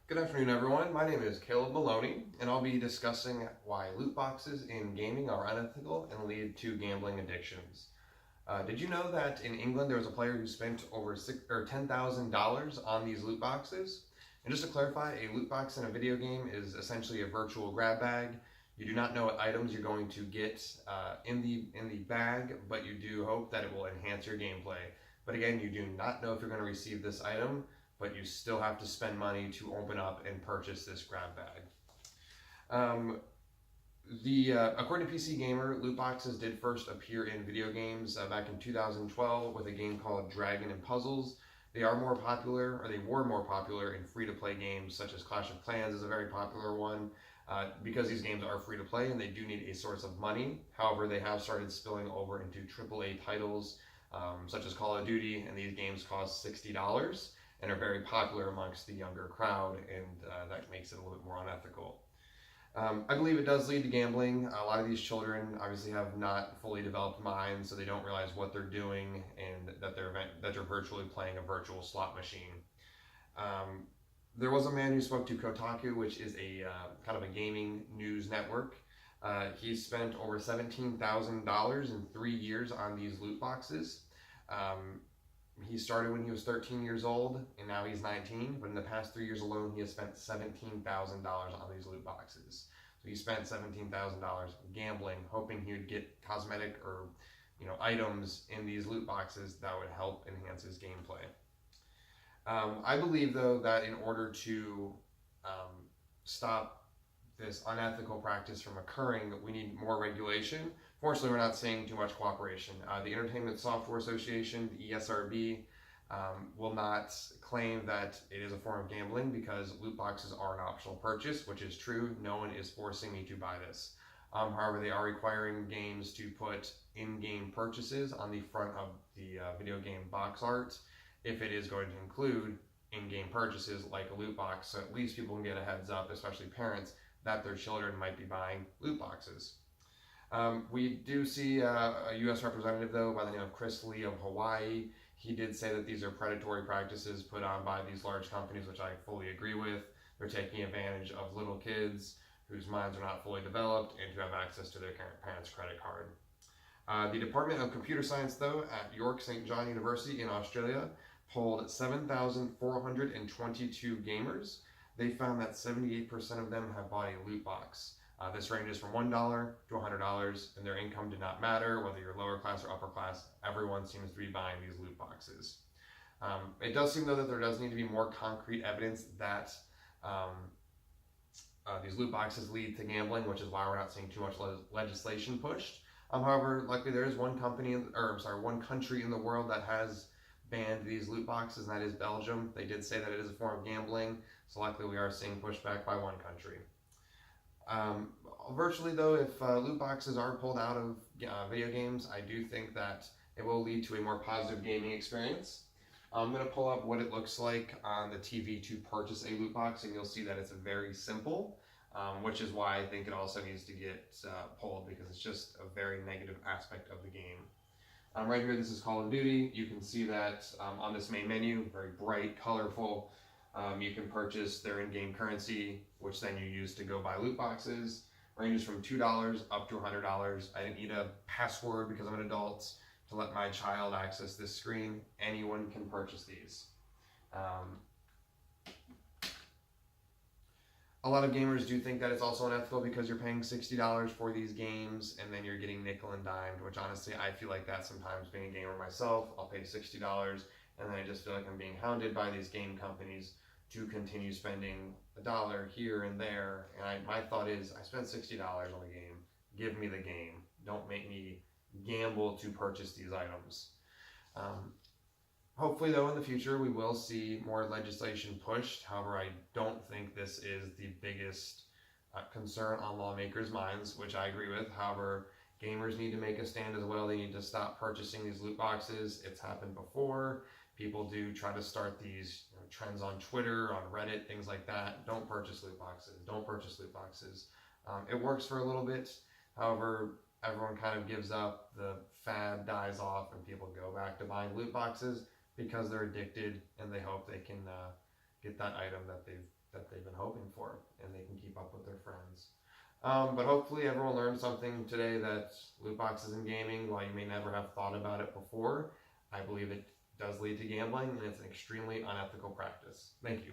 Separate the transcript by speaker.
Speaker 1: Good afternoon, everyone. My name is Caleb Maloney, and I'll be discussing why loot boxes in gaming are unethical and lead to gambling addictions. Did you know that in England there was a player who spent over $10,000 on these loot boxes? And just to clarify, a loot box in a video game is essentially a virtual grab bag. You do not know what items you're going to get in the bag, but you do hope that it will enhance your gameplay. But again, you do not know if you're going to receive this item, but you still have to spend money to open up and purchase this grab bag. According to PC Gamer, loot boxes did first appear in video games back in 2012 with a game called Dragon and Puzzles. They were more popular in free-to-play games such as Clash of Clans is a very popular one. Because these games are free to play and they do need a source of money. However, they have started spilling over into AAA titles such as Call of Duty, and these games cost $60 and are very popular amongst the younger crowd, and that makes it a little bit more unethical. I believe it does lead to gambling. A lot of these children obviously have not fully developed minds, so they don't realize what they're doing and that they're virtually playing a virtual slot machine. There was a man who spoke to Kotaku, which is a kind of a gaming news network. He spent over $17,000 in 3 years on these loot boxes. He started when he was 13 years old, and now he's 19. But in the past 3 years alone, he has spent $17,000 on these loot boxes. So he spent $17,000 gambling, hoping he would get cosmetic or items in these loot boxes that would help enhance his gameplay. I believe, though, that in order to stop this unethical practice from occurring, we need more regulation. Fortunately, we're not seeing too much cooperation. The Entertainment Software Association, the ESRB, will not claim that it is a form of gambling because loot boxes are an optional purchase, which is true. No one is forcing me to buy this. However, they are requiring games to put in-game purchases on the front of the video game box art if it is going to include in-game purchases like a loot box, so at least people can get a heads up, especially parents, that their children might be buying loot boxes. We do see a U.S. representative, though, by the name of Chris Lee of Hawaii. He did say that these are predatory practices put on by these large companies, which I fully agree with. They're taking advantage of little kids whose minds are not fully developed and who have access to their parents' credit card. The Department of Computer Science, though, at York St. John University in Australia, polled 7,422 gamers. They found that 78% of them have bought a loot box. This ranges from $1 to $100, and their income did not matter, whether you're lower class or upper class. Everyone seems to be buying these loot boxes. It does seem, though, that there does need to be more concrete evidence that these loot boxes lead to gambling, which is why we're not seeing too much legislation pushed. However, likely there is one country in the world that has banned these loot boxes, and that is Belgium. They did say that it is a form of gambling, so likely we are seeing pushback by one country. Virtually, though, if loot boxes are pulled out of video games, I do think that it will lead to a more positive gaming experience. I'm going to pull up what it looks like on the TV to purchase a loot box, and you'll see that it's very simple, which is why I think it also needs to get pulled, because it's just a very negative aspect of the game. Right here, this is Call of Duty. You can see that on this main menu, very bright, colorful. You can purchase their in-game currency, which then you use to go buy loot boxes. Ranges from $2 up to $100. I didn't need a password because I'm an adult to let my child access this screen. Anyone can purchase these. A lot of gamers do think that it's also unethical because you're paying $60 for these games and then you're getting nickel and dimed, which honestly I feel like that sometimes. Being a gamer myself, I'll pay $60 and then I just feel like I'm being hounded by these game companies to continue spending $1 here and there. And my thought is, I spent $60 on the game. Give me the game. Don't make me gamble to purchase these items. Hopefully, though, in the future, we will see more legislation pushed. However, I don't think this is the biggest concern on lawmakers' minds, which I agree with. However, gamers need to make a stand as well. They need to stop purchasing these loot boxes. It's happened before. People do try to start these trends on Twitter, on Reddit, things like that. Don't purchase loot boxes. Don't purchase loot boxes. It works for a little bit. However, everyone kind of gives up. The fad dies off and people go back to buying loot boxes because they're addicted and they hope they can get that item that they But hopefully everyone learned something today, that loot boxes in gaming, while you may never have thought about it before, I believe it does lead to gambling, and it's an extremely unethical practice. Thank you.